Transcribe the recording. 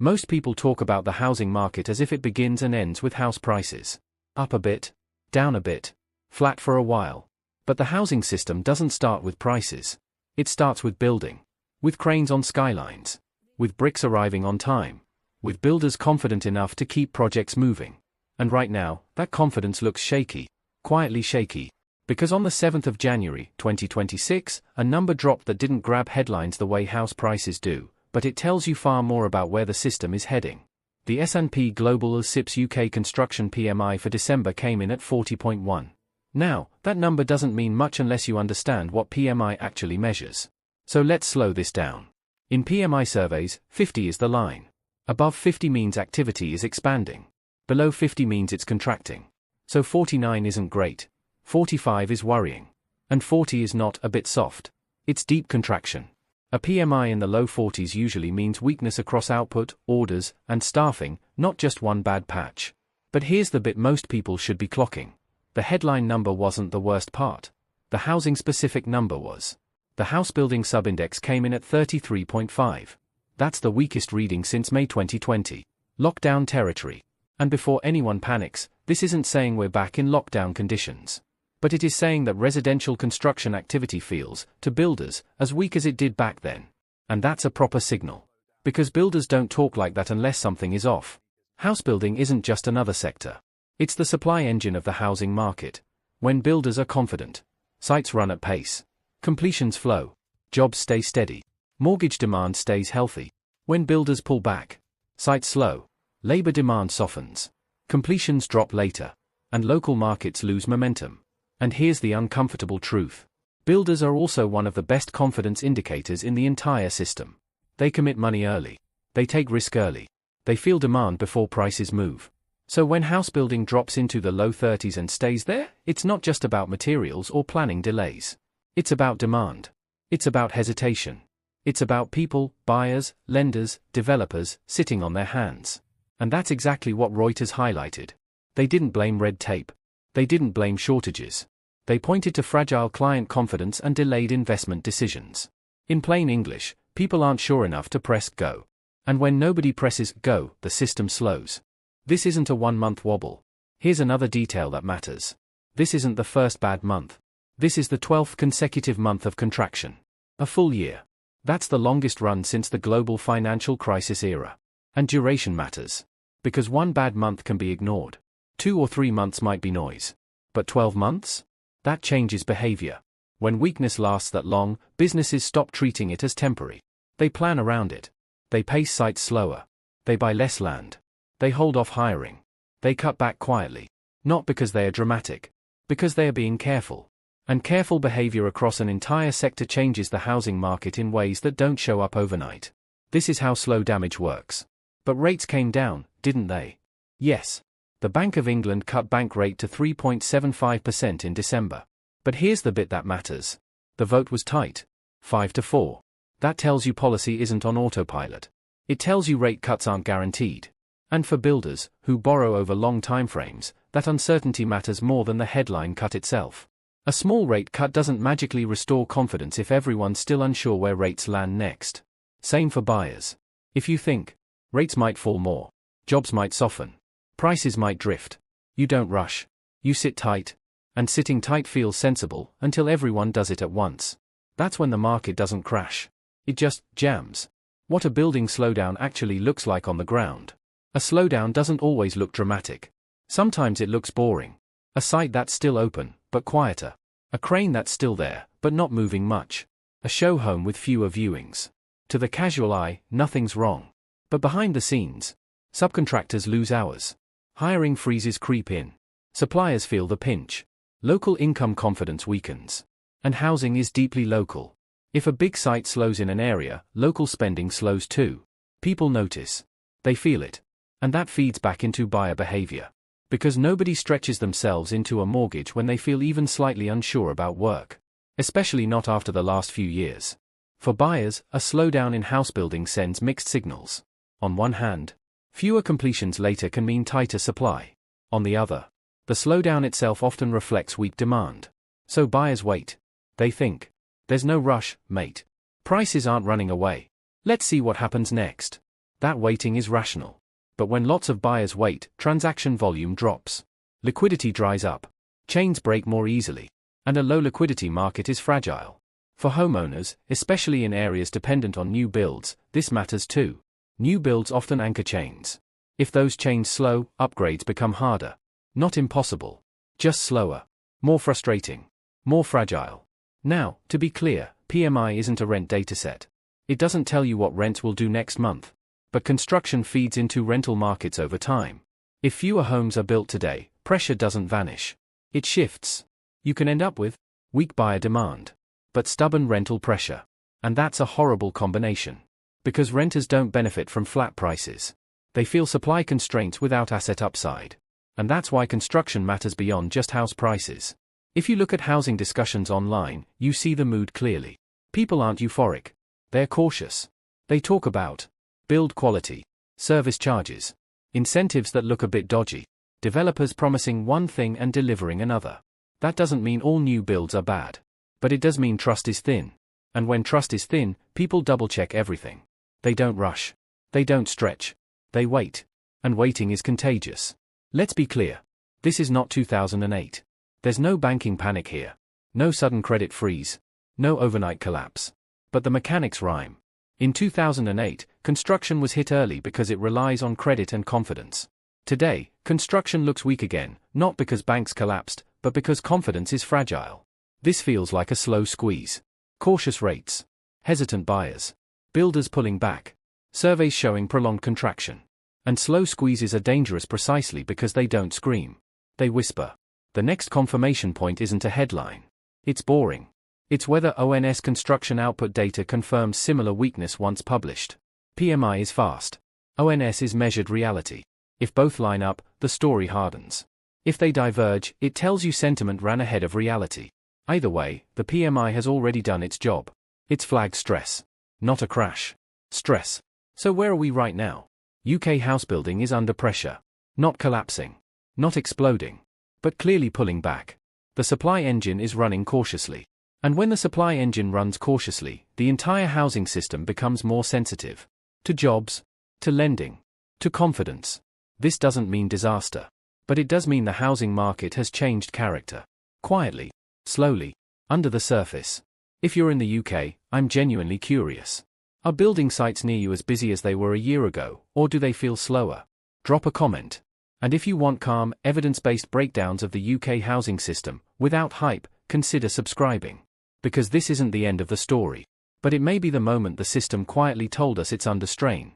Most people talk about the housing market as if it begins and ends with house prices. Up a bit, down a bit, flat for a while. But the housing system doesn't start with prices. It starts with building. With cranes on skylines. With bricks arriving on time. With builders confident enough to keep projects moving. And right now, that confidence looks shaky. Quietly shaky. Because on the 7th of January, 2026, a number dropped that didn't grab headlines the way house prices do, but it tells you far more about where the system is heading. The S&P Global SIP's UK Construction PMI for December came in at 40.1. Now, that number doesn't mean much unless you understand what PMI actually measures. So let's slow this down. In PMI surveys, 50 is the line. Above 50 means activity is expanding. Below 50 means it's contracting. So 49 isn't great. 45 is worrying. And 40 is not a bit soft. It's deep contraction. A PMI in the low 40s usually means weakness across output, orders, and staffing, not just one bad patch. But here's the bit most people should be clocking. The headline number wasn't the worst part. The housing-specific number was. The housebuilding subindex came in at 33.5. That's the weakest reading since May 2020. Lockdown territory. And before anyone panics, this isn't saying we're back in lockdown conditions. But it is saying that residential construction activity feels, to builders, as weak as it did back then. And that's a proper signal. Because builders don't talk like that unless something is off. Housebuilding isn't just another sector. It's the supply engine of the housing market. When builders are confident, sites run at pace. Completions flow. Jobs stay steady. Mortgage demand stays healthy. When builders pull back, sites slow. Labor demand softens. Completions drop later. And local markets lose momentum. And here's the uncomfortable truth. Builders are also one of the best confidence indicators in the entire system. They commit money early. They take risk early. They feel demand before prices move. So when housebuilding drops into the low 30s and stays there, it's not just about materials or planning delays. It's about demand. It's about hesitation. It's about people, buyers, lenders, developers, sitting on their hands. And that's exactly what Reuters highlighted. They didn't blame red tape. They didn't blame shortages. They pointed to fragile client confidence and delayed investment decisions. In plain English, people aren't sure enough to press go. And when nobody presses go, the system slows. This isn't a one-month wobble. Here's another detail that matters. This isn't the first bad month. This is the 12th consecutive month of contraction. A full year. That's the longest run since the global financial crisis era. And duration matters. Because one bad month can be ignored. 2 or 3 months might be noise. But 12 months? That changes behavior. When weakness lasts that long, businesses stop treating it as temporary. They plan around it. They pace sites slower. They buy less land. They hold off hiring. They cut back quietly. Not because they are dramatic. Because they are being careful. And careful behavior across an entire sector changes the housing market in ways that don't show up overnight. This is how slow damage works. But rates came down, didn't they? Yes. The Bank of England cut bank rate to 3.75% in December. But here's the bit that matters. The vote was tight. 5-4. That tells you policy isn't on autopilot. It tells you rate cuts aren't guaranteed. And for builders, who borrow over long timeframes, that uncertainty matters more than the headline cut itself. A small rate cut doesn't magically restore confidence if everyone's still unsure where rates land next. Same for buyers. If you think, rates might fall more, jobs might soften, prices might drift, you don't rush. You sit tight. And sitting tight feels sensible until everyone does it at once. That's when the market doesn't crash. It just jams. What a building slowdown actually looks like on the ground. A slowdown doesn't always look dramatic. Sometimes it looks boring. A site that's still open, but quieter. A crane that's still there, but not moving much. A show home with fewer viewings. To the casual eye, nothing's wrong. But behind the scenes, subcontractors lose hours. Hiring freezes creep in. Suppliers feel the pinch. Local income confidence weakens. And housing is deeply local. If a big site slows in an area, local spending slows too. People notice. They feel it. And that feeds back into buyer behavior. Because nobody stretches themselves into a mortgage when they feel even slightly unsure about work. Especially not after the last few years. For buyers, a slowdown in housebuilding sends mixed signals. On one hand, fewer completions later can mean tighter supply. On the other, the slowdown itself often reflects weak demand. So buyers wait. They think, there's no rush, mate. Prices aren't running away. Let's see what happens next. That waiting is rational. But when lots of buyers wait, transaction volume drops. Liquidity dries up. Chains break more easily. And a low liquidity market is fragile. For homeowners, especially in areas dependent on new builds, this matters too. New builds often anchor chains. If those chains slow, upgrades become harder. Not impossible. Just slower. More frustrating. More fragile. Now, to be clear, PMI isn't a rent dataset. It doesn't tell you what rents will do next month. But construction feeds into rental markets over time. If fewer homes are built today, pressure doesn't vanish. It shifts. You can end up with weak buyer demand, but stubborn rental pressure. And that's a horrible combination. Because renters don't benefit from flat prices. They feel supply constraints without asset upside. And that's why construction matters beyond just house prices. If you look at housing discussions online, you see the mood clearly. People aren't euphoric. They're cautious. They talk about build quality, service charges, incentives that look a bit dodgy, developers promising one thing and delivering another. That doesn't mean all new builds are bad. But it does mean trust is thin. And when trust is thin, people double-check everything. They don't rush. They don't stretch. They wait. And waiting is contagious. Let's be clear. This is not 2008. There's no banking panic here. No sudden credit freeze. No overnight collapse. But the mechanics rhyme. In 2008, construction was hit early because it relies on credit and confidence. Today, construction looks weak again, not because banks collapsed, but because confidence is fragile. This feels like a slow squeeze. Cautious rates. Hesitant buyers. Builders pulling back. Surveys showing prolonged contraction. And slow squeezes are dangerous precisely because they don't scream. They whisper. The next confirmation point isn't a headline. It's boring. It's whether ONS construction output data confirms similar weakness once published. PMI is fast. ONS is measured reality. If both line up, the story hardens. If they diverge, it tells you sentiment ran ahead of reality. Either way, the PMI has already done its job. It's flagged stress. Not a crash. Stress. So where are we right now? UK housebuilding is under pressure. Not collapsing. Not exploding. But clearly pulling back. The supply engine is running cautiously. And when the supply engine runs cautiously, the entire housing system becomes more sensitive. To jobs. To lending. To confidence. This doesn't mean disaster. But it does mean the housing market has changed character. Quietly. Slowly. Under the surface. If you're in the UK, I'm genuinely curious. Are building sites near you as busy as they were a year ago, or do they feel slower? Drop a comment. And if you want calm, evidence-based breakdowns of the UK housing system, without hype, consider subscribing. Because this isn't the end of the story. But it may be the moment the system quietly told us it's under strain.